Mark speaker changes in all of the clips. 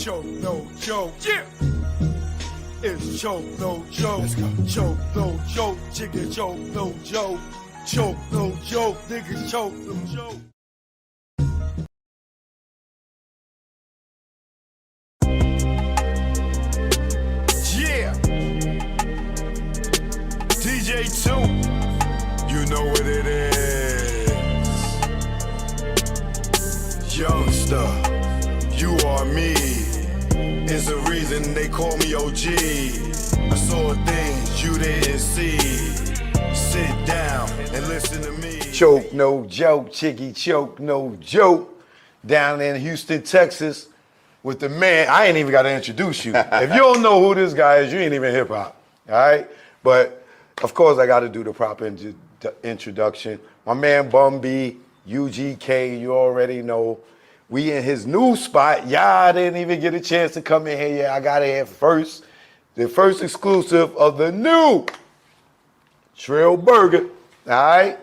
Speaker 1: Choke, no joke. Yeah. It's choke, no joke. Let's go. Choke, no joke. Chicken choke, no joke. Choke, no joke. Niggas choke, no joke. Yeah. DJ2. You know what it is. Youngster, you are me. It's the reason they call me OG. I saw things you didn't see. Sit down and listen to me.
Speaker 2: Choke, no joke. Chicky choke, no joke. Down in Houston, Texas, with the man. I ain't even got to introduce you. If you don't know who this guy is, you ain't even hip hop. All right? But of course, I got to do the proper introduction. My man Bun B, UGK, you already know. We in his new spot. Y'all didn't even get a chance to come in here. Yeah, I got here first. The first exclusive of the new Trill Burger. All right?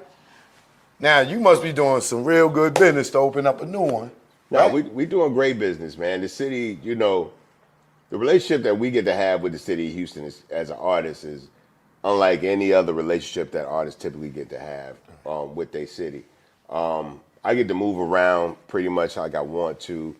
Speaker 2: Now, you must be doing some real good business to open up a new one.
Speaker 3: Right? No, we doing great business, man. The city, you know, the relationship that we get to have with the city of Houston as an artist is unlike any other relationship that artists typically get to have with their city. I get to move around pretty much like I want to.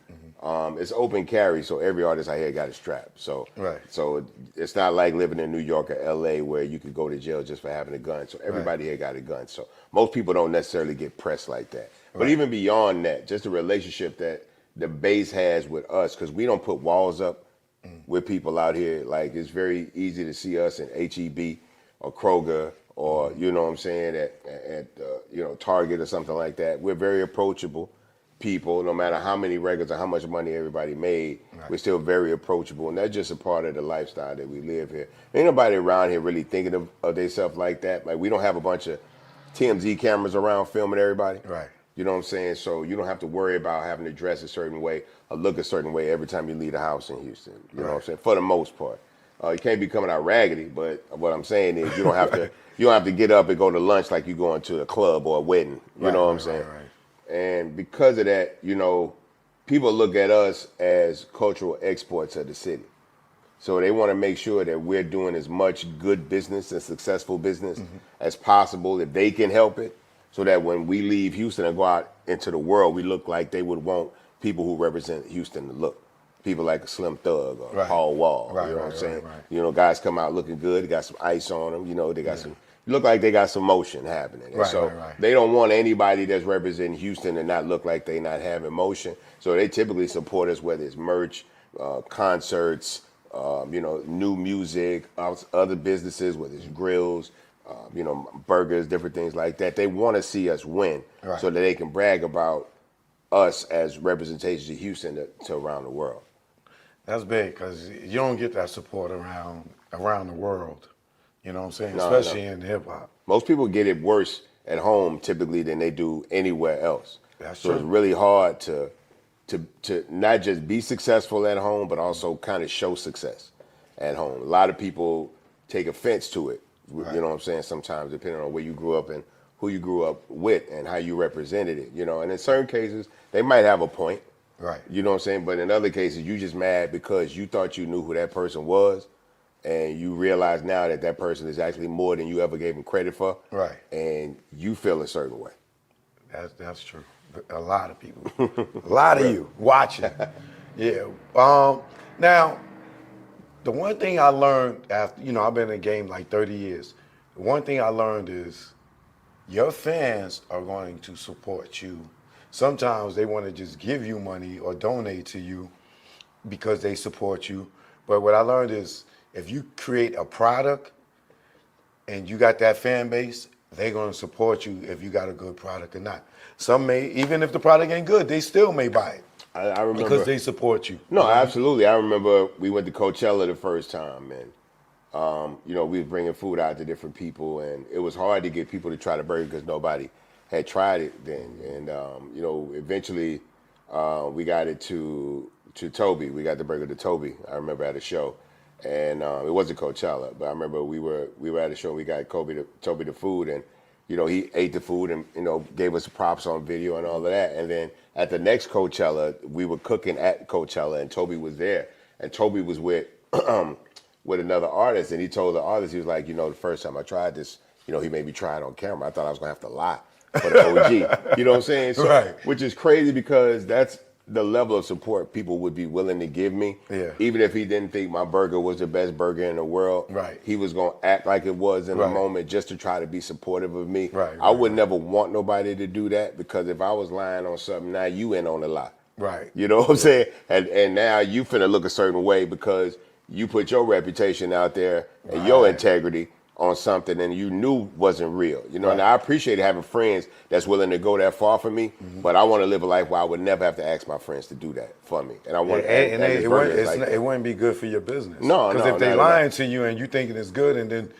Speaker 3: It's open carry, so every artist I hear got a strap. So, so it's not like living in New York or LA where you could go to jail just for having a gun. So everybody here got a gun. So most people don't necessarily get pressed like that. But even beyond that, just the relationship that the base has with us, because we don't put walls up with people out here. Like, it's very easy to see us in HEB or Kroger or, you know what I'm saying, at you know, Target or something like that. We're very approachable people, no matter how many records or how much money everybody made. We're still very approachable, and that's just a part of the lifestyle that we live here. Ain't nobody around here really thinking of themselves like that. Like, we don't have a bunch of TMZ cameras around filming everybody. You know what I'm saying? So you don't have to worry about having to dress a certain way or look a certain way every time you leave the house in Houston. You know what I'm saying? For the most part. You can't be coming out raggedy, but what I'm saying is you don't have to you don't have to get up and go to lunch like you going to a club or a wedding. You know what I'm saying? And because of that, you know, people look at us as cultural exports of the city. So they want to make sure that we're doing as much good business and successful business as possible if they can help it, so that when we leave Houston and go out into the world, we look like they would want people who represent Houston to look. People like a Slim Thug or Paul Wall, you know what I'm saying? You know, guys come out looking good, they got some ice on them, you know, they got some, look like they got some motion happening. And so they don't want anybody that's representing Houston to not look like they not having motion. So they typically support us, whether it's merch, concerts, you know, new music, other businesses, whether it's grills, you know, burgers, different things like that. They want to see us win so that they can brag about us as representations of Houston to around the world.
Speaker 2: That's big, because you don't get that support around the world. You know what I'm saying? Especially in hip hop.
Speaker 3: Most people get it worse at home typically than they do anywhere else.
Speaker 2: That's
Speaker 3: so
Speaker 2: true.
Speaker 3: It's really hard to not just be successful at home, but also kind of show success at home. A lot of people take offense to it. You know what I'm saying? Sometimes, depending on where you grew up and who you grew up with and how you represented it. You know, and in certain cases, they might have a point. You know what I'm saying? But in other cases, you just mad because you thought you knew who that person was, and you realize now that that person is actually more than you ever gave him credit for. And you feel a certain way.
Speaker 2: That's true. A lot of people. A lot of you watching. Now, the one thing I learned after, you know, I've been in the game like 30 years. The one thing I learned is your fans are going to support you. Sometimes they want to just give you money or donate to you because they support you. But what I learned is if you create a product and you got that fan base, they're going to support you if you got a good product or not. Some may, even if the product ain't good, they still may buy it.
Speaker 3: I remember,
Speaker 2: because they support you.
Speaker 3: No, absolutely. I remember we went to Coachella the first time, and you know, we was bringing food out to different people, and it was hard to get people to try the burger because nobody had tried it then. And you know, eventually we got it to Toby. We got the burger to Toby. I remember at a show, and it wasn't Coachella, but I remember we were at a show. We got Toby the food, and you know, he ate the food and, you know, gave us props on video and all of that. And then at the next Coachella, we were cooking at Coachella and Toby was there. And Toby was with with another artist, and he told the artist, he was like, you know, the first time I tried this, you know, he made me try it on camera. I thought I was gonna have to lie for the OG. You know what I'm saying? So,
Speaker 2: right.
Speaker 3: Which is crazy because that's the level of support people would be willing to give me.
Speaker 2: Yeah.
Speaker 3: Even if he didn't think my burger was the best burger in the world,
Speaker 2: right.
Speaker 3: he was gonna act like it was in the
Speaker 2: right.
Speaker 3: moment just to try to be supportive of me.
Speaker 2: Right.
Speaker 3: I would never want nobody to do that because if I was lying on something, now you in on the lie.
Speaker 2: Right.
Speaker 3: You know what I'm saying? And now you finna look a certain way because you put your reputation out there and your integrity on something and you knew wasn't real. You know, and I appreciate having friends that's willing to go that far for me, but I want to live a life where I would never have to ask my friends to do that for me. And I want
Speaker 2: it wouldn't be good for your business.
Speaker 3: No,
Speaker 2: because if they lying to you and you thinking it's good and then,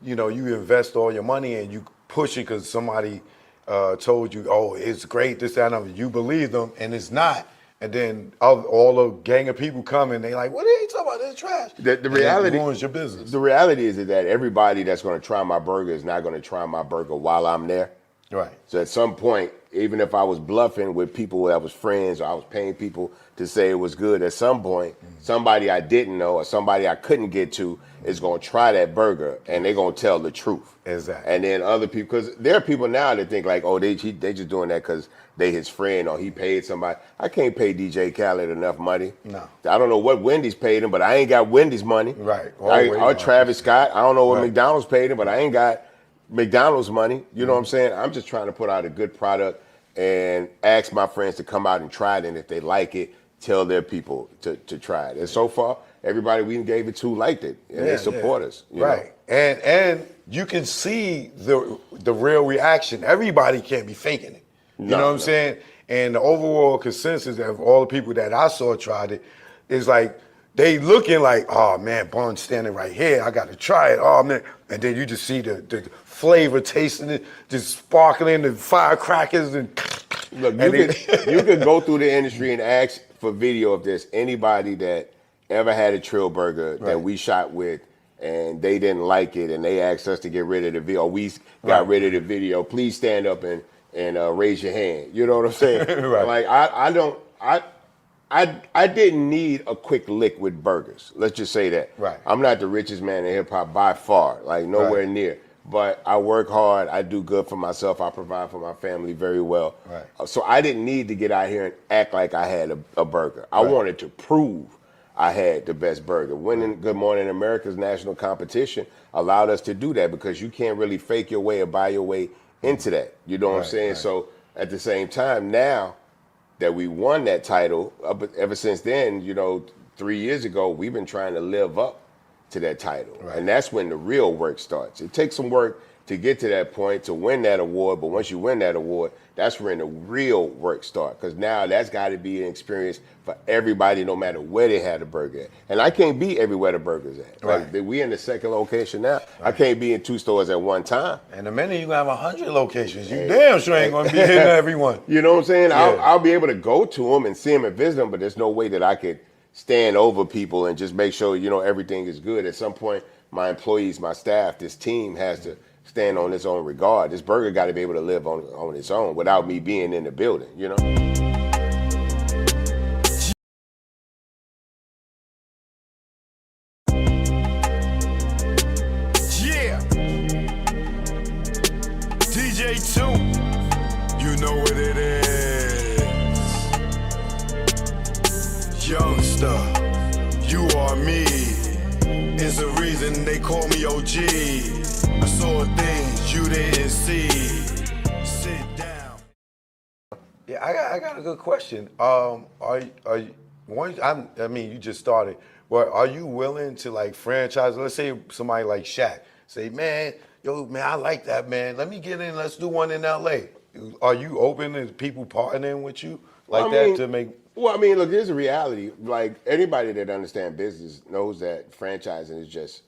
Speaker 2: you know, you invest all your money and you push it because somebody told you, oh, it's great, this, that, and other. You believe them and it's not. And then all the gang of people come and they like, what are you talking about? This trash.
Speaker 3: The reality
Speaker 2: ruins your business.
Speaker 3: The reality is that everybody that's going to try my burger is not going to try my burger while I'm there.
Speaker 2: Right.
Speaker 3: So at some point, even if I was bluffing with people that was friends or I was paying people to say it was good, at some point, somebody I didn't know or somebody I couldn't get to is going to try that burger and they're going to tell the truth.
Speaker 2: Exactly.
Speaker 3: And then other people, because there are people now that think like, oh, they just doing that because they his friend or he paid somebody. I can't pay DJ Khaled enough money.
Speaker 2: No.
Speaker 3: I don't know what Wendy's paid him, but I ain't got Wendy's money.
Speaker 2: Right.
Speaker 3: Or Travis Scott. I don't know what McDonald's paid him, but I ain't got McDonald's money. You know what I'm saying? I'm just trying to put out a good product and ask my friends to come out and try it. And if they like it, tell their people to try it. And so far, everybody we gave it to liked it. And they support us. You know?
Speaker 2: And you can see the real reaction. Everybody can't be faking it. You know what I'm saying? And the overall consensus of all the people that I saw tried it is like, they looking like, oh man, Bun's standing right here. I got to try it. Oh man. And then you just see the flavor tasting it, just sparkling, the firecrackers. And
Speaker 3: look, you could go through the industry and ask for video of this. Anybody that ever had a Trill Burger that we shot with and they didn't like it and they asked us to get rid of the video, or we got rid of the video, please stand up and raise your hand. You know what I'm saying? Like I didn't need a quick lick with burgers. Let's just say that.
Speaker 2: Right.
Speaker 3: I'm not the richest man in hip hop by far, like nowhere near. But I work hard. I do good for myself. I provide for my family very well.
Speaker 2: Right.
Speaker 3: So I didn't need to get out here and act like I had a burger. I wanted to prove I had the best burger. Winning Good Morning America's national competition allowed us to do that because you can't really fake your way or buy your way into that. You know what I'm saying? So at the same time, now that we won that title, ever since then, you know, 3 years ago, we've been trying to live up to that title. And that's when the real work starts. It takes some work to get to that point, to win that award, but once you win that award, that's when the real work starts. Because now that's got to be an experience for everybody, no matter where they had a burger at. And I can't be everywhere the burger's at. Like, we in the second location now. I can't be in 2 stores at one time.
Speaker 2: And the minute you have 100 locations, you damn sure ain't going to be hitting everyone.
Speaker 3: You know what I'm saying? Yeah. I'll be able to go to them and see them and visit them, but there's no way that I could stand over people and just make sure, you know, everything is good. At some point, my employees, my staff, this team has to stand on its own regard. This burger got to be able to live on its own without me being in the building, you know?
Speaker 1: Yeah. DJ 2, you know what it is. Youngster, you are me. Is the reason they call me OG. I saw things you didn't see. Sit down.
Speaker 2: Yeah, I got a good question. I mean, you just started. Well, are you willing to like franchise? Let's say somebody like Shaq say, man, I like that, man. Let me get in. Let's do one in LA. Are you open to people partnering with you like that to make?
Speaker 3: Well, I mean, look, here's a reality. Like, anybody that understands business knows that franchising is just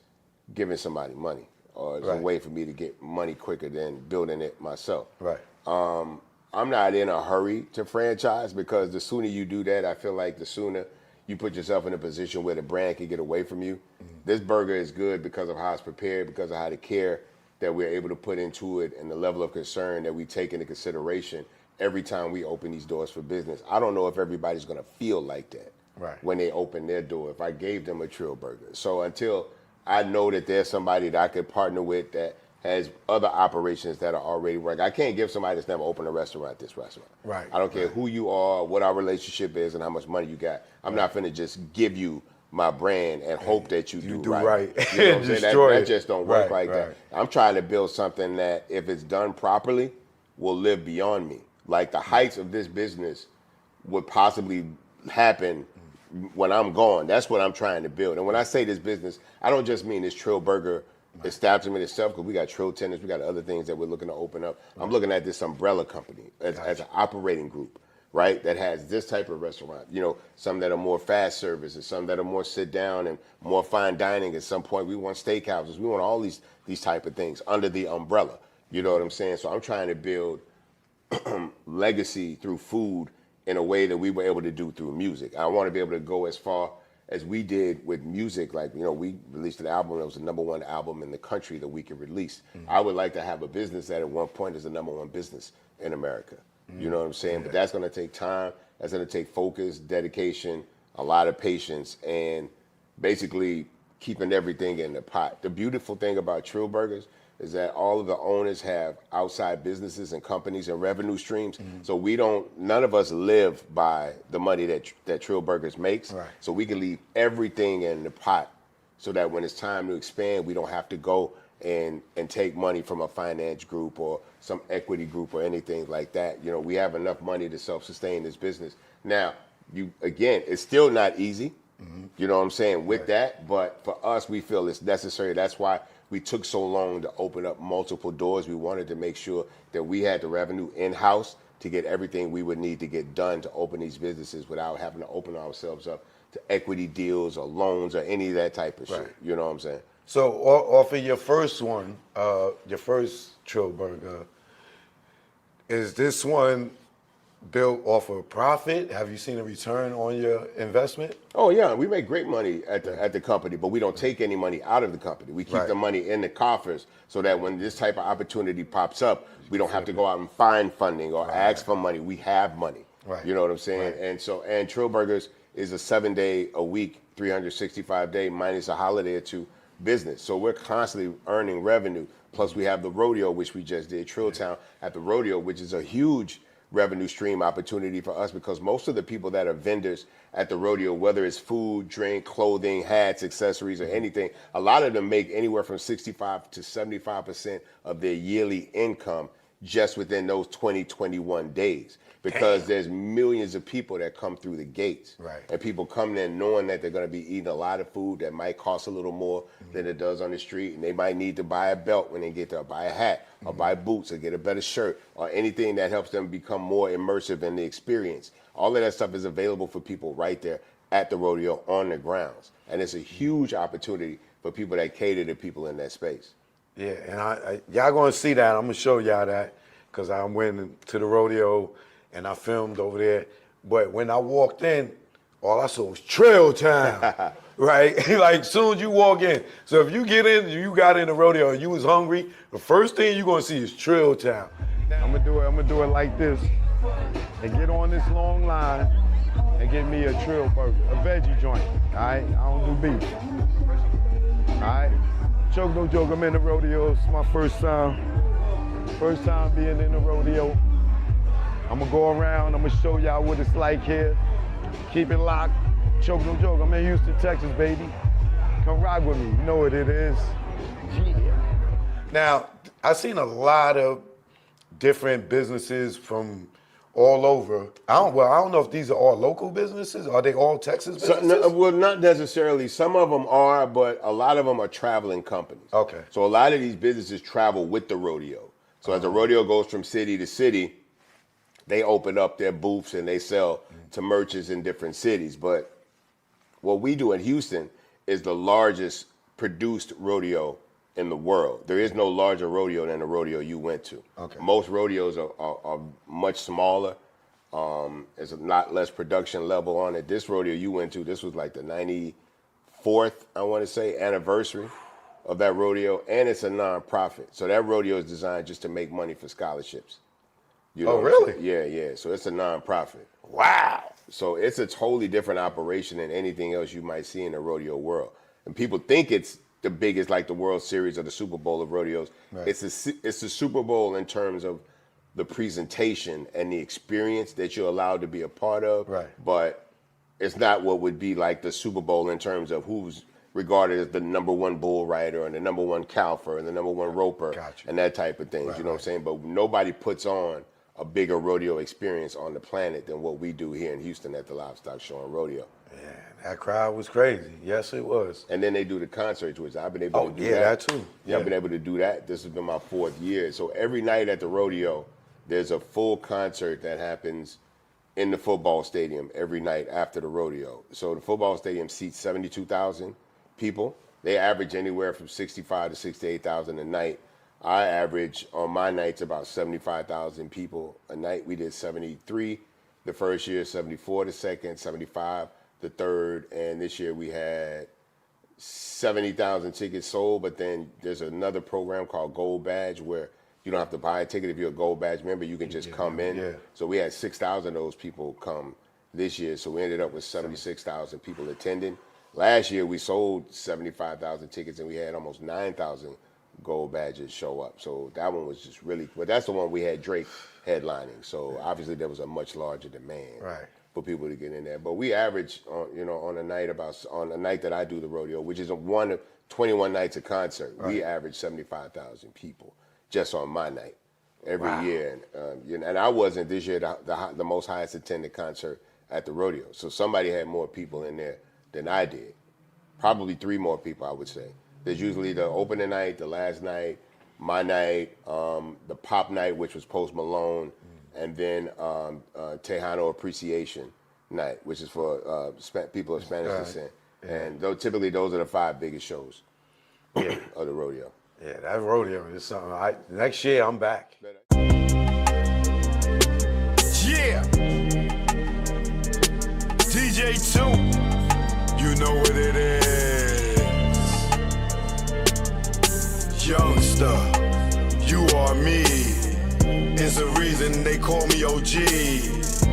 Speaker 3: giving somebody money, or it's a way for me to get money quicker than building it myself.
Speaker 2: Right.
Speaker 3: I'm not in a hurry to franchise because the sooner you do that, I feel like the sooner you put yourself in a position where the brand can get away from you. This burger is good because of how it's prepared, because of how the care that we're able to put into it and the level of concern that we take into consideration every time we open these doors for business. I don't know if everybody's going to feel like that when they open their door, if I gave them a Trill Burger. So until I know that there's somebody that I could partner with that has other operations that are already working. I can't give somebody that's never opened a restaurant this restaurant.
Speaker 2: Right.
Speaker 3: I don't care who you are, what our relationship is, and how much money you got. I'm not finna just give you my brand and hope that you do right. You know what I'm saying? That just don't work like that. I'm trying to build something that, if it's done properly, will live beyond me. Like the heights of this business would possibly happen when I'm gone. That's what I'm trying to build. And when I say this business, I don't just mean this Trill Burger establishment itself, because we got Trill Tennis, we got other things that we're looking to open up. I'm looking at this umbrella company as an operating group, right? That has this type of restaurant. You know, some that are more fast service, and some that are more sit down and more fine dining. At some point, we want steakhouses. We want all these type of things under the umbrella. You know what I'm saying? So I'm trying to build legacy through food in a way that we were able to do through music. I want to be able to go as far as we did with music. Like, you know, we released an album that was the #1 album in the country the week it released. I would like to have a business that at one point is the #1 business in America. You know what I'm saying? But that's going to take time. That's going to take focus, dedication, a lot of patience, and basically keeping everything in the pot. The beautiful thing about Trill Burgers is that all of the owners have outside businesses and companies and revenue streams. So none of us live by the money that Trill Burgers makes. So we can leave everything in the pot so that when it's time to expand, we don't have to go and take money from a finance group or some equity group or anything like that. You know, we have enough money to self-sustain this business. Now, it's still not easy. You know what I'm saying, with that, but for us, we feel it's necessary. That's why we took so long to open up multiple doors. We wanted to make sure that we had the revenue in-house to get everything we would need to get done to open these businesses without having to open ourselves up to equity deals or loans or any of that type of shit. You know what I'm saying?
Speaker 2: So off of your first one, your first Trill Burger, is this one built off of profit? Have you seen a return on your investment?
Speaker 3: Oh yeah, we make great money at the company, but we don't take any money out of the company. We keep the money in the coffers so that when this type of opportunity pops up, we don't have to go out and find funding or ask for money. We have money. You know what I'm saying? And Trill Burgers is a 7-day-a-week, 365-day minus a holiday or two business. So we're constantly earning revenue. Plus we have the rodeo, which we just did, Trill Town at the rodeo, which is a huge revenue stream opportunity for us, because most of the people that are vendors at the rodeo, whether it's food, drink, clothing, hats, accessories, or anything, a lot of them make anywhere from 65 to 75% of their yearly income just within those 20-21 days, because there's millions of people that come through the gates. And people come there knowing that they're going to be eating a lot of food that might cost a little more than it does on the street, and they might need to buy a belt when they get there, buy a hat, or buy boots, or get a better shirt, or anything that helps them become more immersive in the experience. All of that stuff is available for people right there at the rodeo on the grounds. And it's a huge opportunity for people that cater to people in that space.
Speaker 2: Yeah, and y'all gonna see that. I'm gonna show y'all that, because I went to the rodeo and I filmed over there. But when I walked in, all I saw was Trill Town, right? Like, soon as you walk in. So if you get in, you got in the rodeo and you was hungry, the first thing you're gonna see is Trill Town. I'm gonna do it like this, and get on this long line and get me a Trill Burger, a veggie joint, all right? I don't do beef, all right? Joke, no joke, I'm in the rodeo. It's my first time being in the rodeo. I'm gonna go around, I'm gonna show y'all what it's like here. Keep it locked. Joke, no joke, I'm in Houston, Texas, baby. Come ride with me, you know what it is. Yeah. Now, I've seen a lot of different businesses from all over. I don't know if these are all local businesses. Are they all Texas businesses?
Speaker 3: So, well, not necessarily. Some of them are, but a lot of them are traveling companies.
Speaker 2: Okay.
Speaker 3: So a lot of these businesses travel with the rodeo. So as the rodeo goes from city to city, they open up their booths and they sell to merchants in different cities. But what we do in Houston is the largest produced rodeo in the world. There is no larger rodeo than the rodeo you went to.
Speaker 2: Okay.
Speaker 3: Most rodeos are much smaller. There's a lot less production level on it. This rodeo you went to, this was like the 94th, I want to say, anniversary of that rodeo, and it's a non-profit. So that rodeo is designed just to make money for scholarships. You
Speaker 2: Oh,
Speaker 3: what I'm
Speaker 2: really?
Speaker 3: saying? Yeah. So it's a non-profit.
Speaker 2: Wow.
Speaker 3: So it's a totally different operation than anything else you might see in the rodeo world. And people think it's the biggest, like the World Series or the Super Bowl of rodeos.
Speaker 2: Right.
Speaker 3: It's the Super Bowl in terms of the presentation and the experience that you're allowed to be a part of.
Speaker 2: Right.
Speaker 3: But it's not what would be like the Super Bowl in terms of who's regarded as the number one bull rider and the number one calfer and the number one roper
Speaker 2: Gotcha.
Speaker 3: and that type of things.
Speaker 2: Right,
Speaker 3: you know what I'm saying? But nobody puts on a bigger rodeo experience on the planet than what we do here in Houston at the Livestock Show and Rodeo.
Speaker 2: Man, that crowd was crazy. Yes, it was.
Speaker 3: And then they do the concerts, which I've been able to do
Speaker 2: that too.
Speaker 3: Yeah, I've been able to do that. This has been my 4th year. So every night at the rodeo, there's a full concert that happens in the football stadium every night after the rodeo. So the football stadium seats 72,000 people. They average anywhere from 65 to 68,000 a night. I average on my nights about 75,000 people a night. We did 73 the first year, 74 the second, 75 the third, and this year we had 70,000 tickets sold. But then there's another program called Gold Badge where you don't have to buy a ticket. If you're a Gold Badge member, you can just come in.
Speaker 2: Yeah.
Speaker 3: So we had 6,000 of those people come this year. So we ended up with 76,000 people attending. Last year we sold 75,000 tickets and we had almost 9,000 Gold Badges show up. So that one was just really, but that's the one we had Drake headlining. So obviously there was a much larger demand for people to get in there. But we average on a night that I do the rodeo, which is one of 21 nights of concert, we average 75,000 people just on my night every year. And and I wasn't this year the most highest attended concert at the rodeo. So somebody had more people in there than I did. Probably 3 more people, I would say. There's usually the opening night, the last night, my night, the pop night, which was Post Malone, and then Tejano Appreciation Night, which is for people of Spanish descent. And typically those are the 5 biggest shows of the rodeo.
Speaker 2: Yeah, that rodeo is something. Next year, I'm back.
Speaker 1: Yeah. DJ 2, you know what it is. Youngster, you are me. It's the reason they call me OG.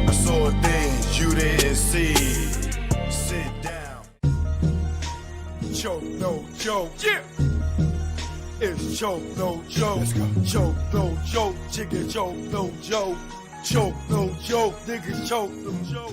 Speaker 1: I saw things you didn't see. Sit down. Choke, no joke. Yeah. It's choke, no joke. Let's go. Choke, no joke. Chicken choke, no joke. Choke, no joke. Niggas choke, no joke.